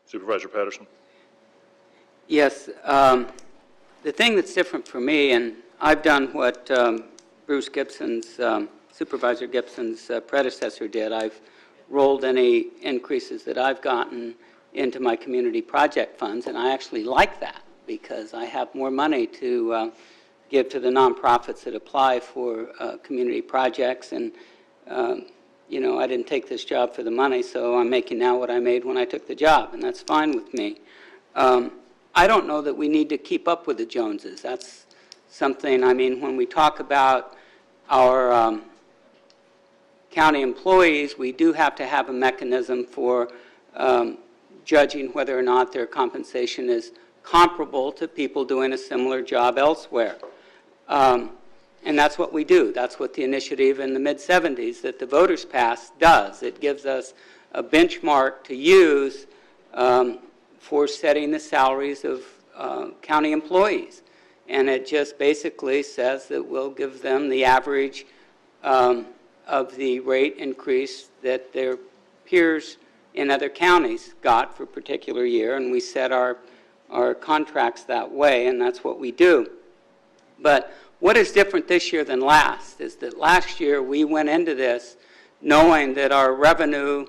Supervisor Patterson. Yes. The thing that's different for me, and I've done what Bruce Gibson's, Supervisor Gibson's predecessor did. I've rolled any increases that I've gotten into my community project funds, and I actually like that because I have more money to give to the nonprofits that apply for community projects. And, you know, I didn't take this job for the money, so I'm making now what I made when I took the job, and that's fine with me. I don't know that we need to keep up with the Joneses. That's something, I mean, when we talk about our county employees, we do have to have a mechanism for judging whether or not their compensation is comparable to people doing a similar job elsewhere. And that's what we do. That's what the initiative in the mid-'70s that the voters passed does. It gives us a benchmark to use for setting the salaries of county employees. And it just basically says that we'll give them the average of the rate increase that their peers in other counties got for a particular year, and we set our contracts that way, and that's what we do. But what is different this year than last is that last year we went into this knowing that our revenue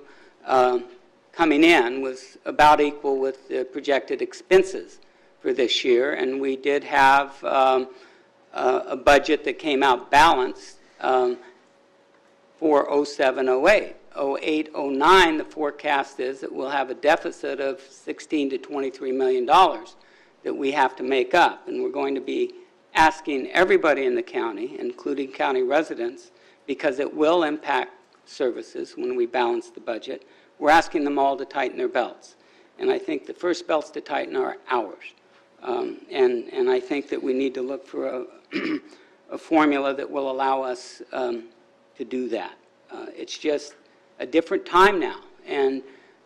coming in was about equal with the projected expenses for this year, and we did have a budget that came out balanced for 07-08. 08-09, the forecast is that we'll have a deficit of $16 to $23 million that we have to make up, and we're going to be asking everybody in the county, including county residents, because it will impact services when we balance the budget. We're asking them all to tighten their belts. And I think the first belts to tighten are ours. And I think that we need to look for a formula that will allow us to do that. It's just a different time now. And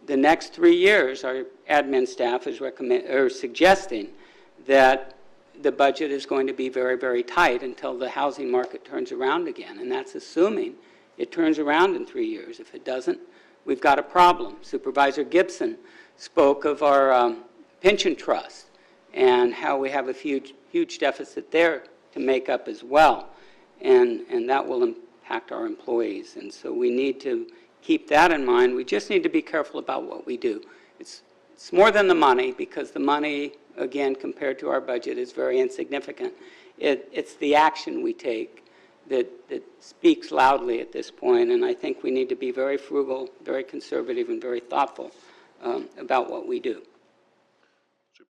the next 3 years, our admin staff is suggesting that the budget is going to be very, very tight until the housing market turns around again. And that's assuming it turns around in 3 years. If it doesn't, we've got a problem. Supervisor Gibson spoke of our pension trust and how we have a huge deficit there to make up as well. And that will impact our employees. And so we need to keep that in mind. We just need to be careful about what we do. It's more than the money, because the money, again, compared to our budget, is very insignificant. It's the action we take that speaks loudly at this point, and I think we need to be very frugal, very conservative, and very thoughtful about what we do.